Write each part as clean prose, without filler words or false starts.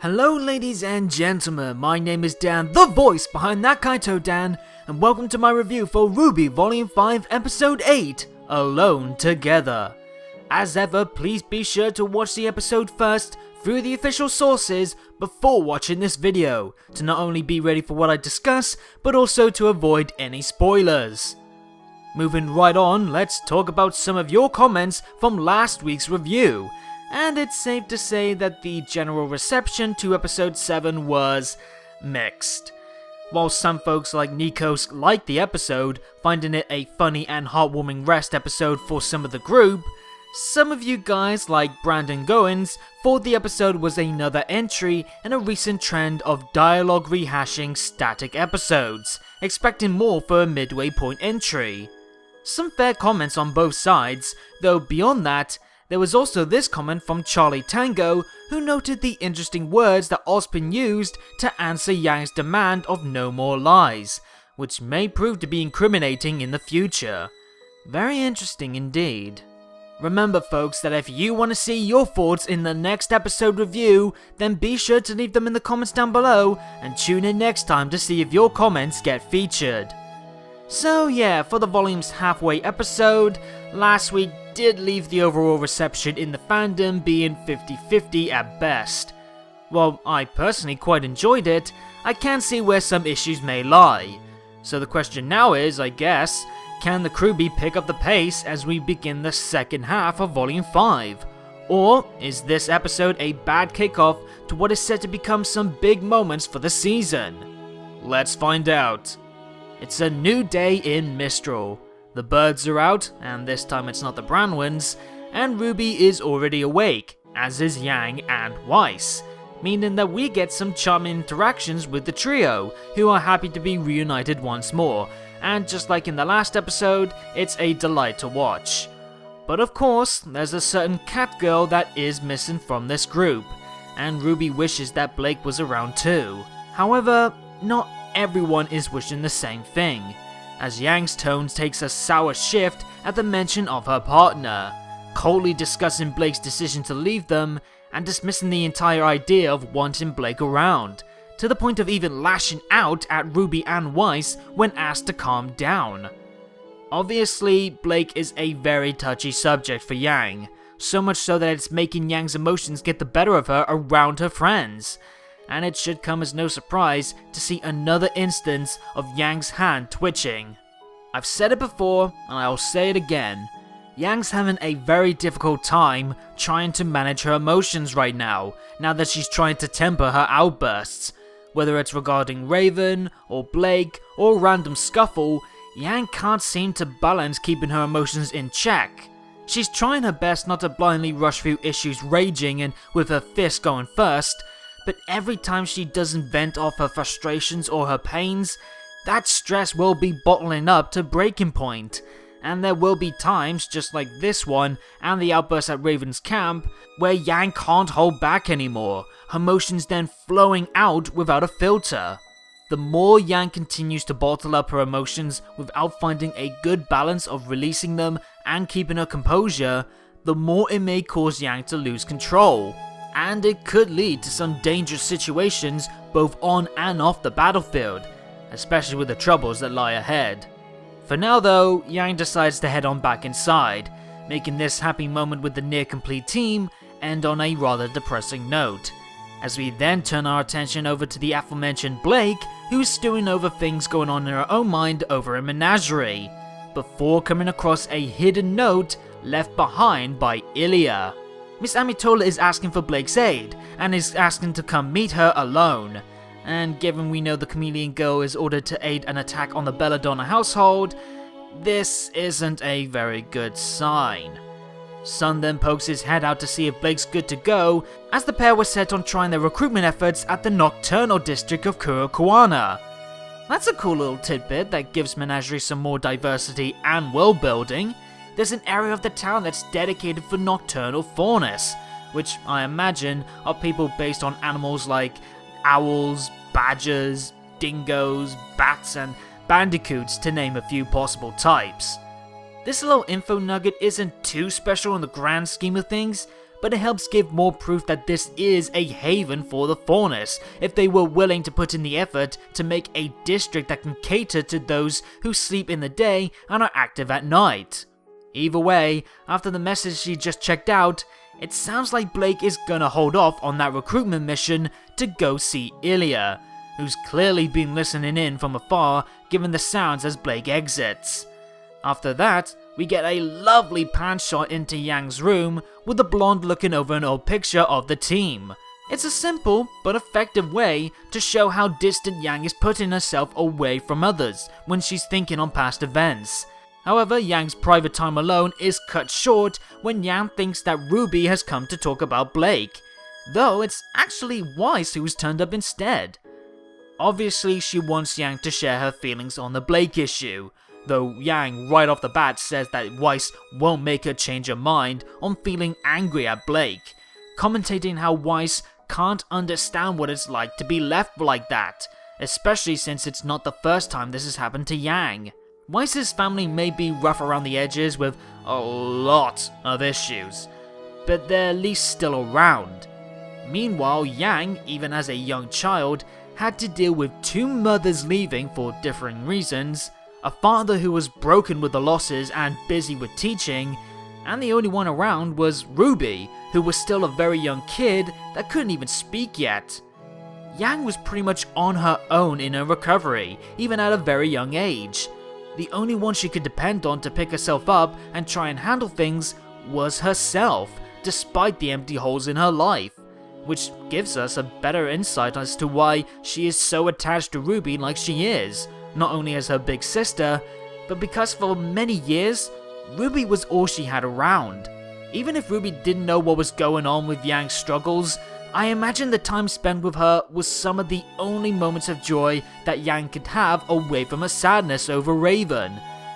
Hello ladies and gentlemen, my name is Dan, the voice behind ThatKaitoDan, and welcome to my review for RWBY Volume 5 Episode 8, Alone Together. As ever, please be sure to watch the episode first through the official sources before watching this video, to not only be ready for what I discuss, but also to avoid any spoilers. Moving right on, let's talk about some of your comments from last week's review. And it's safe to say that the general reception to episode 7 was mixed. While some folks like Nikos liked the episode, finding it a funny and heartwarming rest episode for some of the group, some of you guys like Brandon Goins thought the episode was another entry in a recent trend of dialogue rehashing static episodes, expecting more for a midway point entry. Some fair comments on both sides, though beyond that, there was also this comment from Charlie Tango, who noted the interesting words that Ozpin used to answer Yang's demand of no more lies, which may prove to be incriminating in the future. Very interesting indeed. Remember folks that if you want to see your thoughts in the next episode review, then be sure to leave them in the comments down below, and tune in next time to see if your comments get featured. So yeah, for the volume's halfway episode, last week did leave the overall reception in the fandom being 50-50 at best. While I personally quite enjoyed it, I can see where some issues may lie. So the question now is, I guess, can the RWBY pick up the pace as we begin the second half of Volume 5? Or is this episode a bad kickoff to what is set to become some big moments for the season? Let's find out. It's a new day in Mistral. The birds are out, and this time it's not the brown ones, and RWBY is already awake, as is Yang and Weiss, meaning that we get some charming interactions with the trio, who are happy to be reunited once more, and just like in the last episode, it's a delight to watch. But of course, there's a certain cat girl that is missing from this group, and RWBY wishes that Blake was around too. However, not everyone is wishing the same thing, as Yang's tone takes a sour shift at the mention of her partner, coldly discussing Blake's decision to leave them, and dismissing the entire idea of wanting Blake around, to the point of even lashing out at RWBY and Weiss when asked to calm down. Obviously, Blake is a very touchy subject for Yang, so much so that it's making Yang's emotions get the better of her around her friends. And it should come as no surprise to see another instance of Yang's hand twitching. I've said it before, and I'll say it again. Yang's having a very difficult time trying to manage her emotions right now that she's trying to temper her outbursts. Whether it's regarding Raven, or Blake, or random scuffle, Yang can't seem to balance keeping her emotions in check. She's trying her best not to blindly rush through issues raging and with her fist going first, but every time she doesn't vent off her frustrations or her pains, that stress will be bottling up to breaking point. And there will be times, just like this one and the outburst at Raven's camp, where Yang can't hold back anymore, her emotions then flowing out without a filter. The more Yang continues to bottle up her emotions without finding a good balance of releasing them and keeping her composure, the more it may cause Yang to lose control. And it could lead to some dangerous situations both on and off the battlefield, especially with the troubles that lie ahead. For now though, Yang decides to head on back inside, making this happy moment with the near complete team end on a rather depressing note, as we then turn our attention over to the aforementioned Blake, who's stewing over things going on in her own mind over a Menagerie, before coming across a hidden note left behind by Illya. Miss Amitola is asking for Blake's aid, and is asking to come meet her alone. And given we know the chameleon girl is ordered to aid an attack on the Belladonna household, this isn't a very good sign. Sun then pokes his head out to see if Blake's good to go, as the pair were set on trying their recruitment efforts at the nocturnal district of Kurokuana. That's a cool little tidbit that gives Menagerie some more diversity and world building. There's an area of the town that's dedicated for nocturnal faunas, which I imagine are people based on animals like owls, badgers, dingoes, bats, and bandicoots, to name a few possible types. This little info nugget isn't too special in the grand scheme of things, but it helps give more proof that this is a haven for the faunus, if they were willing to put in the effort to make a district that can cater to those who sleep in the day and are active at night. Either way, after the message she just checked out, it sounds like Blake is gonna hold off on that recruitment mission to go see Illya, who's clearly been listening in from afar given the sounds as Blake exits. After that, we get a lovely pan shot into Yang's room with the blonde looking over an old picture of the team. It's a simple but effective way to show how distant Yang is putting herself away from others when she's thinking on past events. However, Yang's private time alone is cut short when Yang thinks that RWBY has come to talk about Blake, though it's actually Weiss who's turned up instead. Obviously, she wants Yang to share her feelings on the Blake issue, though Yang right off the bat says that Weiss won't make her change her mind on feeling angry at Blake, commentating how Weiss can't understand what it's like to be left like that, especially since it's not the first time this has happened to Yang. Weiss's family may be rough around the edges with a lot of issues, but they're at least still around. Meanwhile, Yang, even as a young child, had to deal with two mothers leaving for differing reasons, a father who was broken with the losses and busy with teaching, and the only one around was RWBY, who was still a very young kid that couldn't even speak yet. Yang was pretty much on her own in her recovery, even at a very young age. The only one she could depend on to pick herself up and try and handle things was herself, despite the empty holes in her life, which gives us a better insight as to why she is so attached to RWBY like she is, not only as her big sister, but because for many years, RWBY was all she had around. Even if RWBY didn't know what was going on with Yang's struggles, I imagine the time spent with her was some of the only moments of joy that Yang could have away from her sadness over Raven,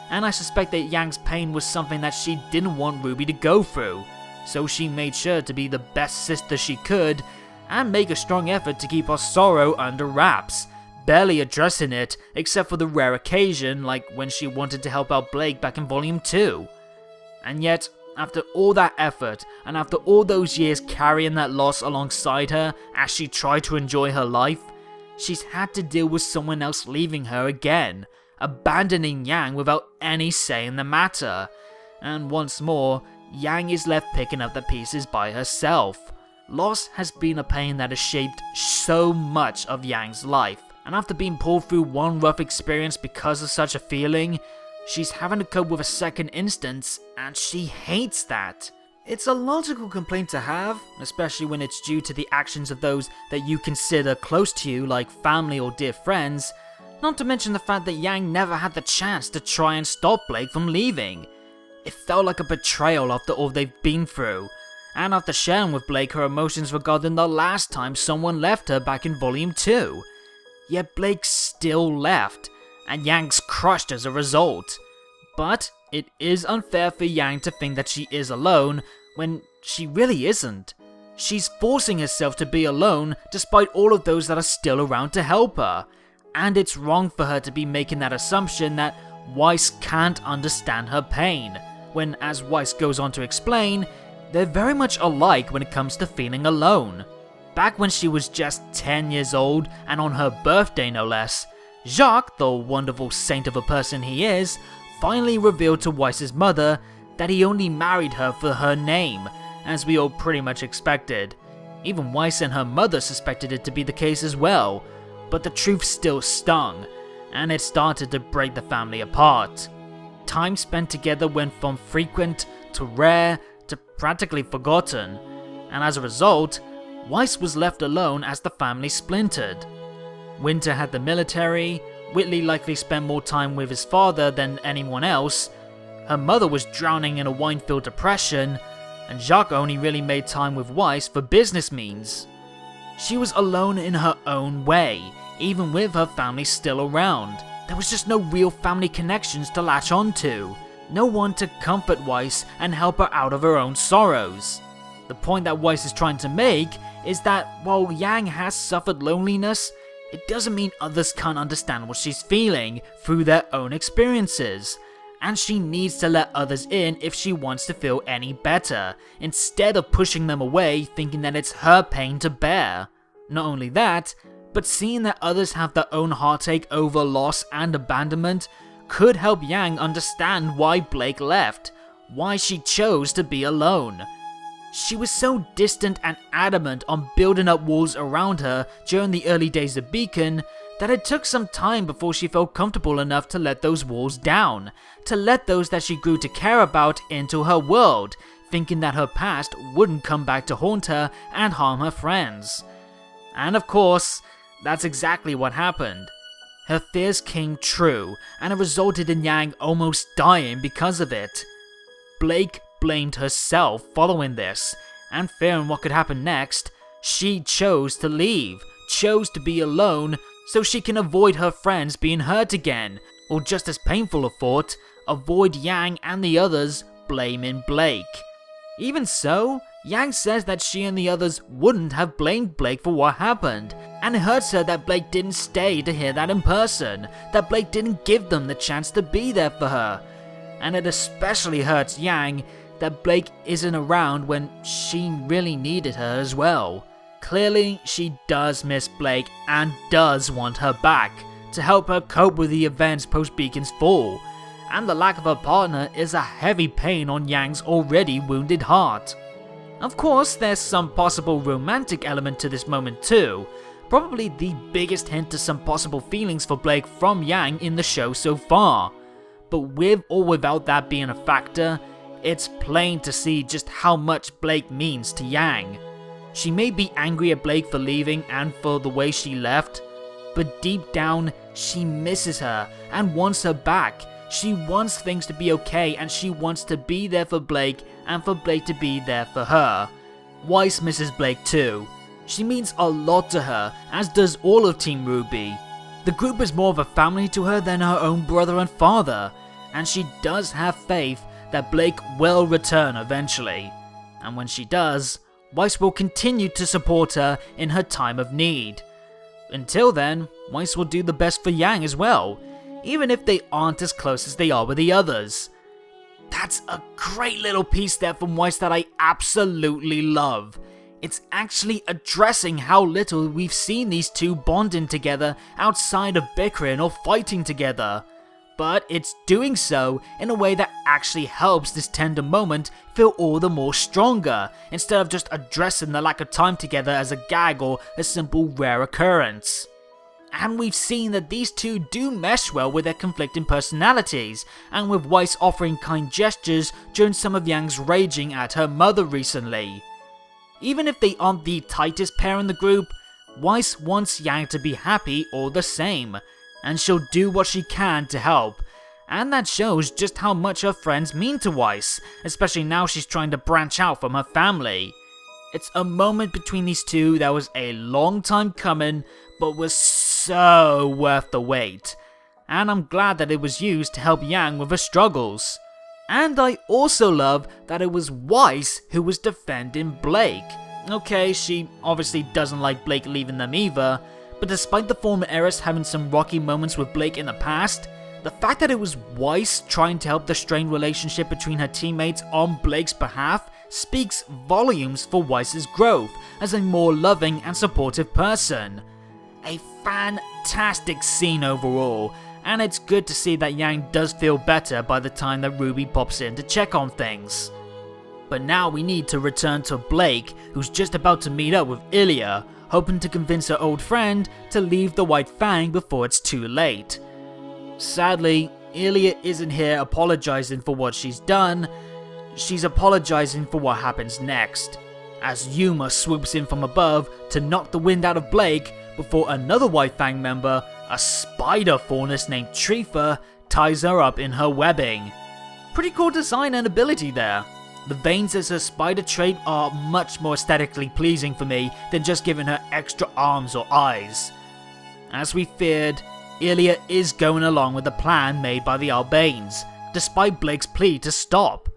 and I suspect that Yang's pain was something that she didn't want RWBY to go through, so she made sure to be the best sister she could, and make a strong effort to keep her sorrow under wraps, barely addressing it except for the rare occasion like when she wanted to help out Blake back in Volume 2. And yet, after all that effort, and after all those years carrying that loss alongside her as she tried to enjoy her life, she's had to deal with someone else leaving her again, abandoning Yang without any say in the matter. And once more, Yang is left picking up the pieces by herself. Loss has been a pain that has shaped so much of Yang's life, and after being pulled through one rough experience because of such a feeling, she's having to cope with a second instance, and she hates that. It's a logical complaint to have, especially when it's due to the actions of those that you consider close to you, like family or dear friends, not to mention the fact that Yang never had the chance to try and stop Blake from leaving. It felt like a betrayal after all they've been through, and after sharing with Blake her emotions regarding the last time someone left her back in Volume 2. Yet Blake still left, and Yang's crushed as a result. But it is unfair for Yang to think that she is alone when she really isn't. She's forcing herself to be alone despite all of those that are still around to help her, and it's wrong for her to be making that assumption that Weiss can't understand her pain, when, as Weiss goes on to explain, they're very much alike when it comes to feeling alone. Back when she was just 10 years old, and on her birthday no less, Jacques, the wonderful saint of a person he is, finally revealed to Weiss's mother that he only married her for her name, as we all pretty much expected. Even Weiss and her mother suspected it to be the case as well, but the truth still stung, and it started to break the family apart. Time spent together went from frequent to rare to practically forgotten, and as a result, Weiss was left alone as the family splintered. Winter had the military, Whitley likely spent more time with his father than anyone else, her mother was drowning in a wine-filled depression, and Jacques only really made time with Weiss for business means. She was alone in her own way, even with her family still around. There was just no real family connections to latch onto, no one to comfort Weiss and help her out of her own sorrows. The point that Weiss is trying to make is that while Yang has suffered loneliness, it doesn't mean others can't understand what she's feeling through their own experiences, and she needs to let others in if she wants to feel any better, instead of pushing them away thinking that it's her pain to bear. Not only that, but seeing that others have their own heartache over loss and abandonment could help Yang understand why Blake left, why she chose to be alone. She was so distant and adamant on building up walls around her during the early days of Beacon that it took some time before she felt comfortable enough to let those walls down, to let those that she grew to care about into her world, thinking that her past wouldn't come back to haunt her and harm her friends. And of course, that's exactly what happened. Her fears came true, and it resulted in Yang almost dying because of it. Blake blamed herself following this, and fearing what could happen next, she chose to leave, chose to be alone so she can avoid her friends being hurt again, or just as painful a thought, avoid Yang and the others blaming Blake. Even so, Yang says that she and the others wouldn't have blamed Blake for what happened, and it hurts her that Blake didn't stay to hear that in person, that Blake didn't give them the chance to be there for her. And it especially hurts Yang that Blake isn't around when she really needed her as well. Clearly, she does miss Blake and does want her back, to help her cope with the events post-Beacon's fall, and the lack of her partner is a heavy pain on Yang's already wounded heart. Of course, there's some possible romantic element to this moment too, probably the biggest hint to some possible feelings for Blake from Yang in the show so far. But with or without that being a factor, it's plain to see just how much Blake means to Yang. She may be angry at Blake for leaving and for the way she left, but deep down, she misses her and wants her back. She wants things to be okay, and she wants to be there for Blake and for Blake to be there for her. Weiss misses Blake too. She means a lot to her, as does all of Team RWBY. The group is more of a family to her than her own brother and father, and she does have faith that Blake will return eventually. And when she does, Weiss will continue to support her in her time of need. Until then, Weiss will do the best for Yang as well, even if they aren't as close as they are with the others. That's a great little piece there from Weiss that I absolutely love. It's actually addressing how little we've seen these two bonding together outside of bickering or fighting together. But it's doing so in a way that actually helps this tender moment feel all the more stronger, instead of just addressing the lack of time together as a gag or a simple rare occurrence. And we've seen that these two do mesh well with their conflicting personalities, and with Weiss offering kind gestures during some of Yang's raging at her mother recently. Even if they aren't the tightest pair in the group, Weiss wants Yang to be happy all the same, and she'll do what she can to help. And that shows just how much her friends mean to Weiss, especially now she's trying to branch out from her family. It's a moment between these two that was a long time coming, but was so worth the wait. And I'm glad that it was used to help Yang with her struggles. And I also love that it was Weiss who was defending Blake. Okay, she obviously doesn't like Blake leaving them either, but despite the former heiress having some rocky moments with Blake in the past, the fact that it was Weiss trying to help the strained relationship between her teammates on Blake's behalf speaks volumes for Weiss's growth as a more loving and supportive person. A fantastic scene overall, and it's good to see that Yang does feel better by the time that RWBY pops in to check on things. But now we need to return to Blake, who's just about to meet up with Illya, hoping to convince her old friend to leave the White Fang before it's too late. Sadly, Illya isn't here apologizing for what she's done, she's apologizing for what happens next, as Yuma swoops in from above to knock the wind out of Blake before another White Fang member, a spider faunus named Trifa, ties her up in her webbing. Pretty cool design and ability there. The veins as her spider trait are much more aesthetically pleasing for me than just giving her extra arms or eyes. As we feared, Illya is going along with the plan made by the Albanes, despite Blake's plea to stop.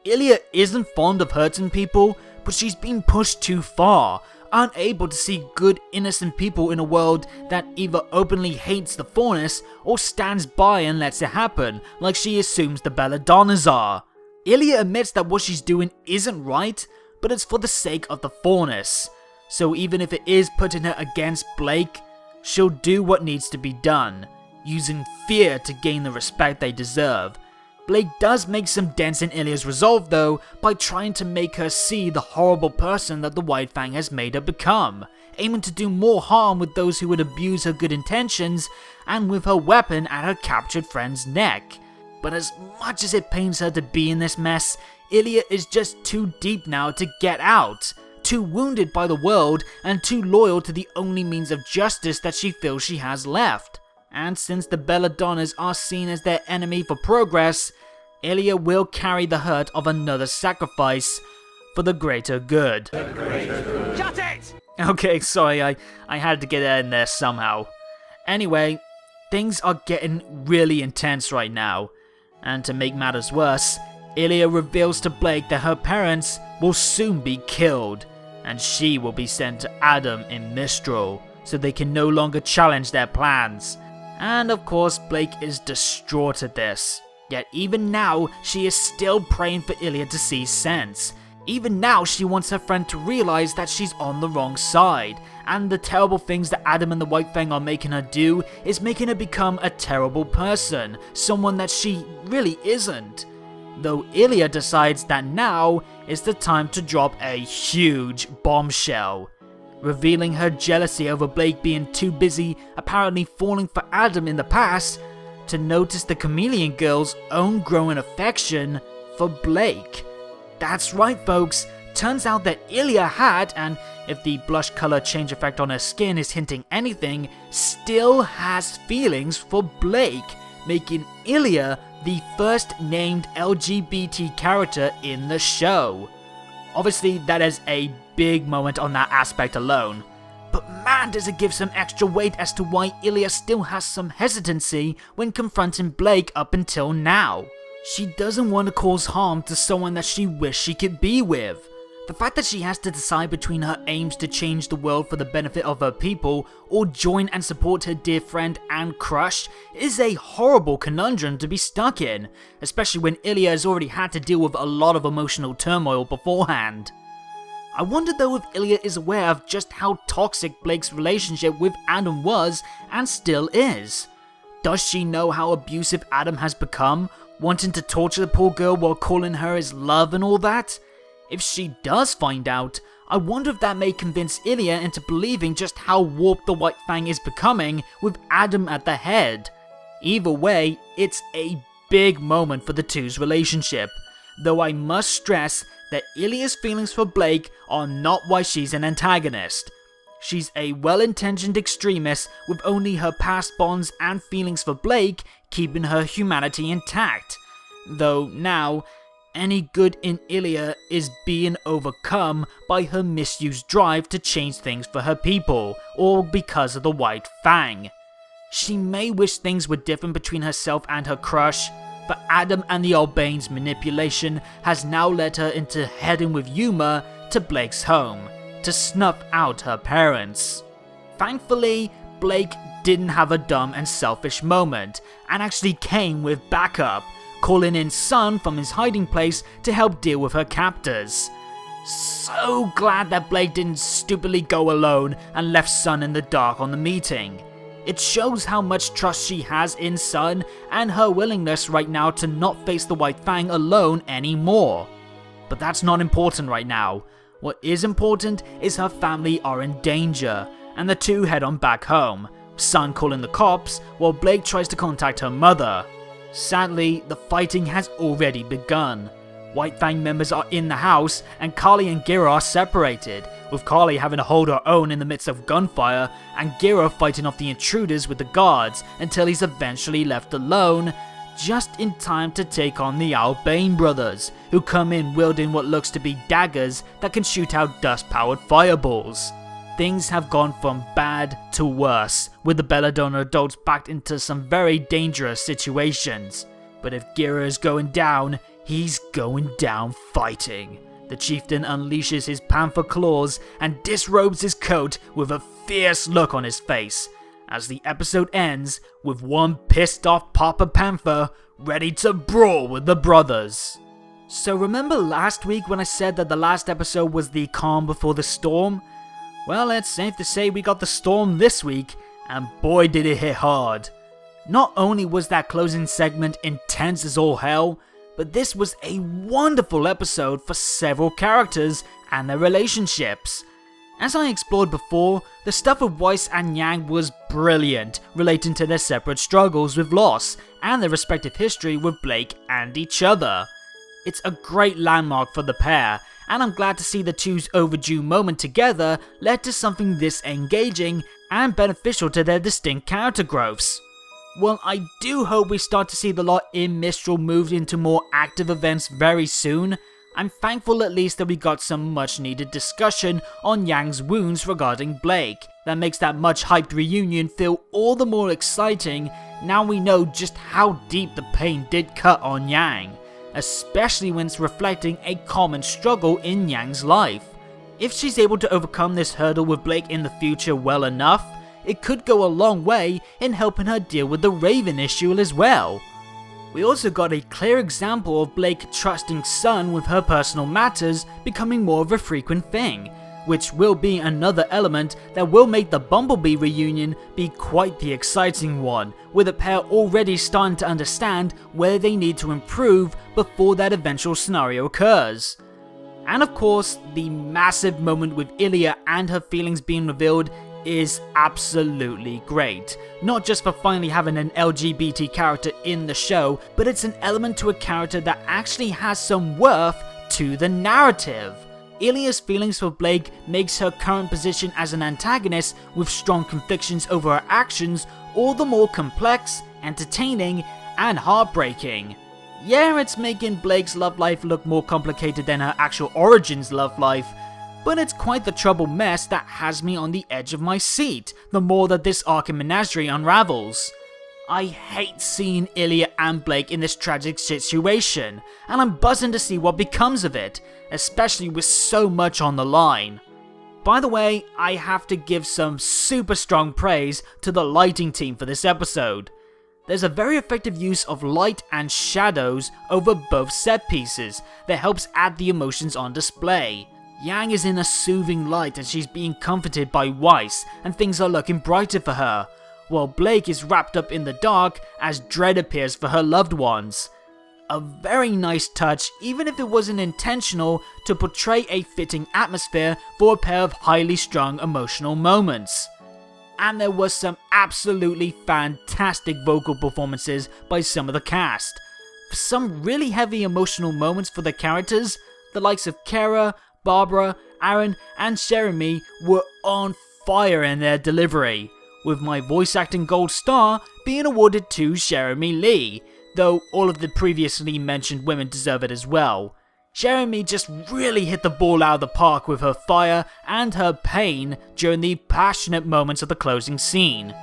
Illya isn't fond of hurting people, but she's been pushed too far, unable to see good innocent people in a world that either openly hates the Faunus or stands by and lets it happen, like she assumes the Belladonnas are. Illya admits that what she's doing isn't right, but it's for the sake of the Faunus. So even if it is putting her against Blake, she'll do what needs to be done, using fear to gain the respect they deserve. Blake does make some dents in Illya's resolve though, by trying to make her see the horrible person that the White Fang has made her become, aiming to do more harm with those who would abuse her good intentions, and with her weapon at her captured friend's neck. But as much as it pains her to be in this mess, Illya is just too deep now to get out, too wounded by the world, and too loyal to the only means of justice that she feels she has left. And since the Belladonnas are seen as their enemy for progress, Illya will carry the hurt of another sacrifice for the greater good. Shut it! Okay, sorry, I had to get that in there somehow. Anyway, things are getting really intense right now. And to make matters worse, Illya reveals to Blake that her parents will soon be killed, and she will be sent to Adam in Mistral, so they can no longer challenge their plans. And of course, Blake is distraught at this. Yet even now, she is still praying for Illya to see sense. Even now, she wants her friend to realize that she's on the wrong side, and the terrible things that Adam and the White Fang are making her do is making her become a terrible person, someone that she really isn't. Though Illya decides that now is the time to drop a huge bombshell, revealing her jealousy over Blake being too busy apparently falling for Adam in the past to notice the Chameleon Girl's own growing affection for Blake. That's right folks, turns out that Illya had, and if the blush color change effect on her skin is hinting anything, still has feelings for Blake, making Illya the first named LGBT character in the show. Obviously that is a big moment on that aspect alone, but man does it give some extra weight as to why Illya still has some hesitancy when confronting Blake up until now. She doesn't want to cause harm to someone that she wished she could be with. The fact that she has to decide between her aims to change the world for the benefit of her people or join and support her dear friend and crush is a horrible conundrum to be stuck in, especially when Illya has already had to deal with a lot of emotional turmoil beforehand. I wonder though if Illya is aware of just how toxic Blake's relationship with Adam was and still is. Does she know how abusive Adam has become, wanting to torture the poor girl while calling her his love and all that? If she does find out, I wonder if that may convince Illya into believing just how warped the White Fang is becoming with Adam at the head. Either way, it's a big moment for the two's relationship, though I must stress that Illya's feelings for Blake are not why she's an antagonist. She's a well-intentioned extremist with only her past bonds and feelings for Blake keeping her humanity intact, though now, any good in Illya is being overcome by her misused drive to change things for her people, or because of the White Fang. She may wish things were different between herself and her crush, but Adam and the Albane's manipulation has now led her into heading with Yuma to Blake's home, to snuff out her parents. Thankfully, Blake didn't have a dumb and selfish moment, and actually came with backup, calling in Sun from his hiding place to help deal with her captors. So glad that Blake didn't stupidly go alone and left Sun in the dark on the meeting. It shows how much trust she has in Sun and her willingness right now to not face the White Fang alone anymore. But that's not important right now. What is important is her family are in danger, and the two head on back home, Sun calling the cops while Blake tries to contact her mother. Sadly, the fighting has already begun. White Fang members are in the house, and Carly and Gira are separated, with Carly having to hold her own in the midst of gunfire, and Gira fighting off the intruders with the guards until he's eventually left alone, just in time to take on the Albane brothers, who come in wielding what looks to be daggers that can shoot out dust-powered fireballs. Things have gone from bad to worse, with the Belladonna adults backed into some very dangerous situations. But if Gira is going down, he's going down fighting. The chieftain unleashes his panther claws and disrobes his coat with a fierce look on his face, as the episode ends with one pissed off Papa Panther ready to brawl with the brothers. So remember last week when I said that the last episode was the calm before the storm? Well, it's safe to say we got the storm this week, and boy did it hit hard. Not only was that closing segment intense as all hell, but this was a wonderful episode for several characters and their relationships. As I explored before, the stuff with Weiss and Yang was brilliant, relating to their separate struggles with loss and their respective history with Blake and each other. It's a great landmark for the pair, and I'm glad to see the two's overdue moment together led to something this engaging and beneficial to their distinct character growths. While I do hope we start to see the lot in Mistral moved into more active events very soon, I'm thankful at least that we got some much needed discussion on Yang's wounds regarding Blake. That makes that much hyped reunion feel all the more exciting now we know just how deep the pain did cut on Yang, especially when it's reflecting a common struggle in Yang's life. If she's able to overcome this hurdle with Blake in the future well enough, it could go a long way in helping her deal with the Raven issue as well. We also got a clear example of Blake trusting Sun with her personal matters becoming more of a frequent thing, which will be another element that will make the Bumblebee reunion be quite the exciting one, with the pair already starting to understand where they need to improve before that eventual scenario occurs. And of course, the massive moment with Illya and her feelings being revealed is absolutely great. Not just for finally having an LGBT character in the show, but it's an element to a character that actually has some worth to the narrative. Illya's feelings for Blake makes her current position as an antagonist with strong convictions over her actions all the more complex, entertaining, and heartbreaking. Yeah, it's making Blake's love life look more complicated than her actual origins love life, but it's quite the troubled mess that has me on the edge of my seat the more that this arc in Menagerie unravels. I hate seeing Illya and Blake in this tragic situation, and I'm buzzing to see what becomes of it, especially with so much on the line. By the way, I have to give some super strong praise to the lighting team for this episode. There's a very effective use of light and shadows over both set pieces that helps add the emotions on display. Yang is in a soothing light and she's being comforted by Weiss and things are looking brighter for her, while Blake is wrapped up in the dark as dread appears for her loved ones. A very nice touch, even if it wasn't intentional, to portray a fitting atmosphere for a pair of highly strung emotional moments. And there was some absolutely fantastic vocal performances by some of the cast. For some really heavy emotional moments for the characters, the likes of Kara, Barbara, Aaron, and Jeremy were on fire in their delivery, with my voice acting gold star being awarded to Jeremy Lee, though all of the previously mentioned women deserve it as well. Jeremy just really hit the ball out of the park with her fire and her pain during the passionate moments of the closing scene.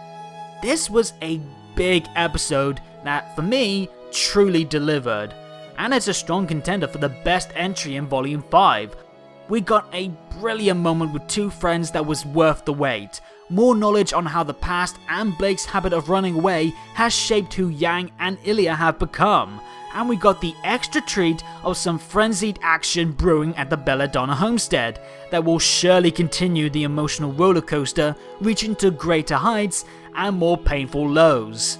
This was a big episode that, for me, truly delivered, and it's a strong contender for the best entry in Volume 5. We got a brilliant moment with two friends that was worth the wait. More knowledge on how the past and Blake's habit of running away has shaped who Yang and Illya have become. And we got the extra treat of some frenzied action brewing at the Belladonna homestead that will surely continue the emotional roller coaster, reaching to greater heights and more painful lows.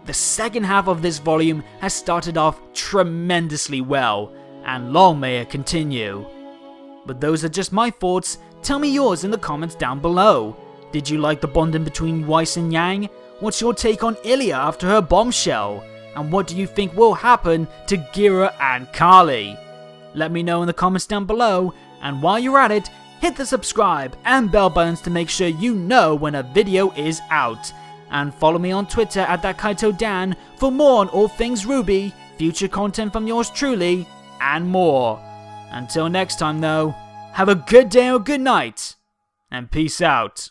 The second half of this volume has started off tremendously well, and long may it continue. But those are just my thoughts. Tell me yours in the comments down below. Did you like the bonding between Weiss and Yang? What's your take on Illya after her bombshell? And what do you think will happen to Gira and Carly? Let me know in the comments down below, and while you're at it, hit the subscribe and bell buttons to make sure you know when a video is out. And follow me on Twitter at ThatKaitoDan for more on all things RWBY, future content from yours truly, and more. Until next time though, have a good day or good night, and peace out.